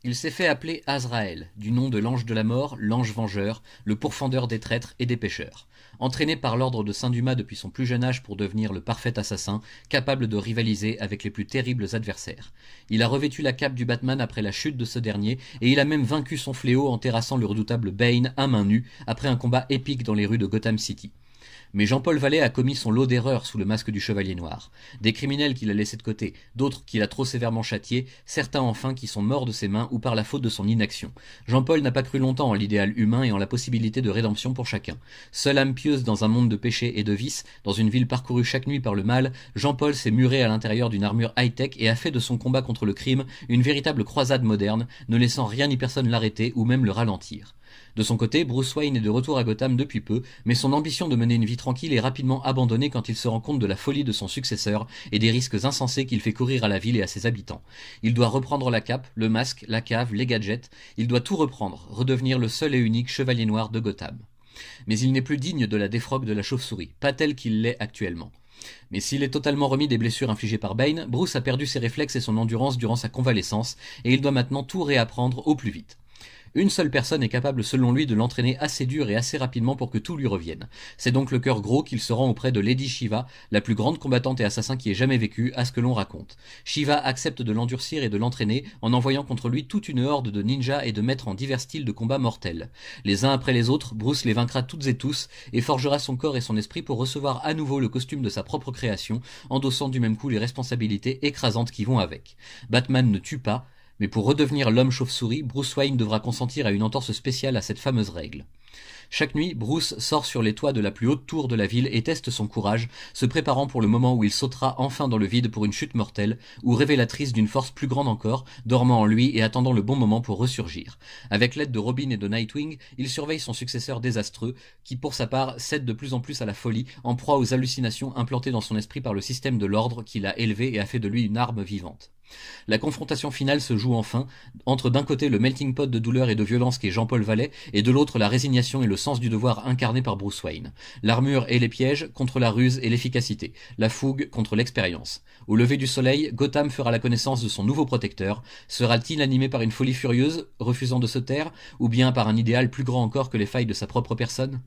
Il s'est fait appeler Azraël, du nom de l'ange de la mort, l'ange vengeur, le pourfendeur des traîtres et des pécheurs. Entraîné par l'ordre de Saint-Dumas depuis son plus jeune âge pour devenir le parfait assassin, capable de rivaliser avec les plus terribles adversaires. Il a revêtu la cape du Batman après la chute de ce dernier, et il a même vaincu son fléau en terrassant le redoutable Bane à main nue après un combat épique dans les rues de Gotham City. Mais Jean-Paul Vallée a commis son lot d'erreurs sous le masque du Chevalier Noir. Des criminels qu'il a laissés de côté, d'autres qu'il a trop sévèrement châtiés, certains enfin qui sont morts de ses mains ou par la faute de son inaction. Jean-Paul n'a pas cru longtemps en l'idéal humain et en la possibilité de rédemption pour chacun. Seule âme pieuse dans un monde de péché et de vices, dans une ville parcourue chaque nuit par le mal, Jean-Paul s'est muré à l'intérieur d'une armure high-tech et a fait de son combat contre le crime une véritable croisade moderne, ne laissant rien ni personne l'arrêter ou même le ralentir. De son côté, Bruce Wayne est de retour à Gotham depuis peu, mais son ambition de mener une vie tranquille est rapidement abandonnée quand il se rend compte de la folie de son successeur et des risques insensés qu'il fait courir à la ville et à ses habitants. Il doit reprendre la cape, le masque, la cave, les gadgets, il doit tout reprendre, redevenir le seul et unique chevalier noir de Gotham. Mais il n'est plus digne de la défroque de la chauve-souris, pas tel qu'il l'est actuellement. Mais s'il est totalement remis des blessures infligées par Bane, Bruce a perdu ses réflexes et son endurance durant sa convalescence, et il doit maintenant tout réapprendre au plus vite. Une seule personne est capable selon lui de l'entraîner assez dur et assez rapidement pour que tout lui revienne. C'est donc le cœur gros qu'il se rend auprès de Lady Shiva, la plus grande combattante et assassin qui ait jamais vécu, à ce que l'on raconte. Shiva accepte de l'endurcir et de l'entraîner en envoyant contre lui toute une horde de ninjas et de maîtres en divers styles de combat mortels. Les uns après les autres, Bruce les vaincra toutes et tous et forgera son corps et son esprit pour recevoir à nouveau le costume de sa propre création, endossant du même coup les responsabilités écrasantes qui vont avec. Batman ne tue pas, mais pour redevenir l'homme chauve-souris, Bruce Wayne devra consentir à une entorse spéciale à cette fameuse règle. Chaque nuit, Bruce sort sur les toits de la plus haute tour de la ville et teste son courage, se préparant pour le moment où il sautera enfin dans le vide pour une chute mortelle, ou révélatrice d'une force plus grande encore, dormant en lui et attendant le bon moment pour ressurgir. Avec l'aide de Robin et de Nightwing, il surveille son successeur désastreux, qui pour sa part cède de plus en plus à la folie, en proie aux hallucinations implantées dans son esprit par le système de l'ordre qu'il a élevé et a fait de lui une arme vivante. La confrontation finale se joue enfin entre d'un côté le melting pot de douleur et de violence qu'est Jean-Paul Vallée et de l'autre la résignation et le sens du devoir incarné par Bruce Wayne. L'armure et les pièges contre la ruse et l'efficacité, la fougue contre l'expérience. Au lever du soleil, Gotham fera la connaissance de son nouveau protecteur. Sera-t-il animé par une folie furieuse, refusant de se taire, ou bien par un idéal plus grand encore que les failles de sa propre personne ?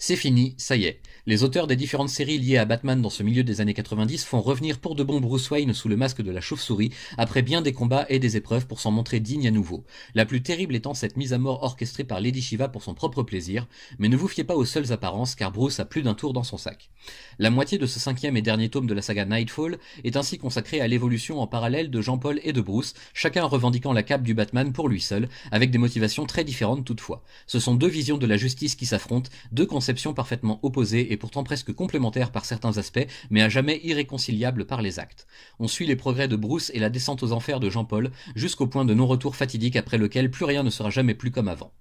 C'est fini, ça y est. Les auteurs des différentes séries liées à Batman dans ce milieu des années 90 font revenir pour de bon Bruce Wayne sous le masque de la chauve-souris après bien des combats et des épreuves pour s'en montrer digne à nouveau. La plus terrible étant cette mise à mort orchestrée par Lady Shiva pour son propre plaisir, mais ne vous fiez pas aux seules apparences car Bruce a plus d'un tour dans son sac. La moitié de ce 5e et dernier tome de la saga Nightfall est ainsi consacrée à l'évolution en parallèle de Jean-Paul et de Bruce, chacun revendiquant la cape du Batman pour lui seul, avec des motivations très différentes toutefois. Ce sont deux visions de la justice qui s'affrontent, deux conceptions parfaitement opposées et pourtant presque complémentaires par certains aspects, mais à jamais irréconciliables par les actes. On suit les progrès de Bruce et la descente aux enfers de Jean-Paul, jusqu'au point de non-retour fatidique après lequel plus rien ne sera jamais plus comme avant.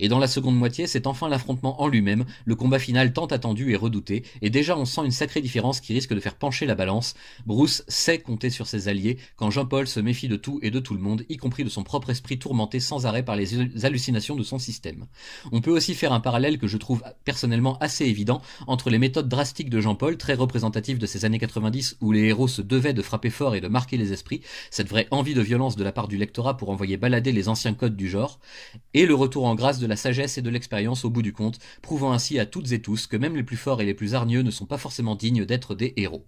Et dans la seconde moitié, c'est enfin l'affrontement en lui-même, le combat final tant attendu et redouté, et déjà on sent une sacrée différence qui risque de faire pencher la balance. Bruce sait compter sur ses alliés, quand Jean-Paul se méfie de tout et de tout le monde, y compris de son propre esprit tourmenté sans arrêt par les hallucinations de son système. On peut aussi faire un parallèle que je trouve personnellement assez évident entre les méthodes drastiques de Jean-Paul, très représentatives de ces années 90 où les héros se devaient de frapper fort et de marquer les esprits, cette vraie envie de violence de la part du lectorat pour envoyer balader les anciens codes du genre, et le retour en grâce de la sagesse et de l'expérience au bout du compte, prouvant ainsi à toutes et tous que même les plus forts et les plus hargneux ne sont pas forcément dignes d'être des héros.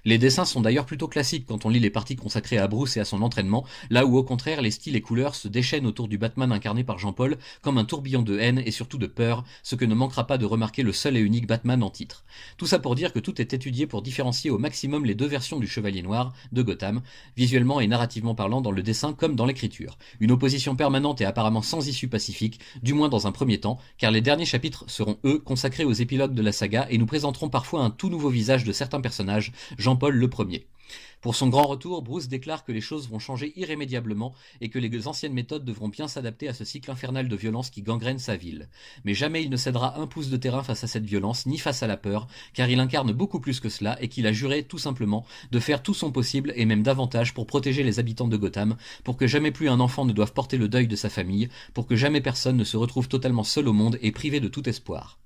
Les dessins sont d'ailleurs plutôt classiques quand on lit les parties consacrées à Bruce et à son entraînement, là où au contraire les styles et couleurs se déchaînent autour du Batman incarné par Jean-Paul comme un tourbillon de haine et surtout de peur, ce que ne manquera pas de remarquer le seul et unique Batman en titre. Tout ça pour dire que tout est étudié pour différencier au maximum les deux versions du Chevalier Noir de Gotham, visuellement et narrativement parlant dans le dessin comme dans l'écriture. Une opposition permanente et apparemment sans issue pacifique, du moins dans un premier temps, car les derniers chapitres seront eux consacrés aux épilogues de la saga et nous présenteront parfois un tout nouveau visage de certains personnages, Jean-Paul le premier. Pour son grand retour, Bruce déclare que les choses vont changer irrémédiablement et que les anciennes méthodes devront bien s'adapter à ce cycle infernal de violence qui gangrène sa ville. Mais jamais il ne cédera un pouce de terrain face à cette violence, ni face à la peur, car il incarne beaucoup plus que cela et qu'il a juré tout simplement de faire tout son possible et même davantage pour protéger les habitants de Gotham, pour que jamais plus un enfant ne doive porter le deuil de sa famille, pour que jamais personne ne se retrouve totalement seul au monde et privé de tout espoir.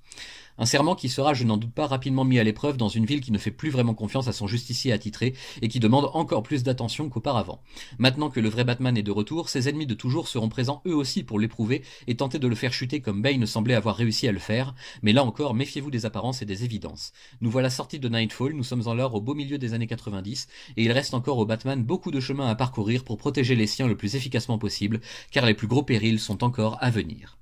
Un serment qui sera, je n'en doute pas, rapidement mis à l'épreuve dans une ville qui ne fait plus vraiment confiance à son justicier attitré et qui demande encore plus d'attention qu'auparavant. Maintenant que le vrai Batman est de retour, ses ennemis de toujours seront présents eux aussi pour l'éprouver et tenter de le faire chuter comme Bane semblait avoir réussi à le faire, mais là encore, méfiez-vous des apparences et des évidences. Nous voilà sortis de Nightfall, nous sommes alors au beau milieu des années 90, et il reste encore au Batman beaucoup de chemin à parcourir pour protéger les siens le plus efficacement possible, car les plus gros périls sont encore à venir.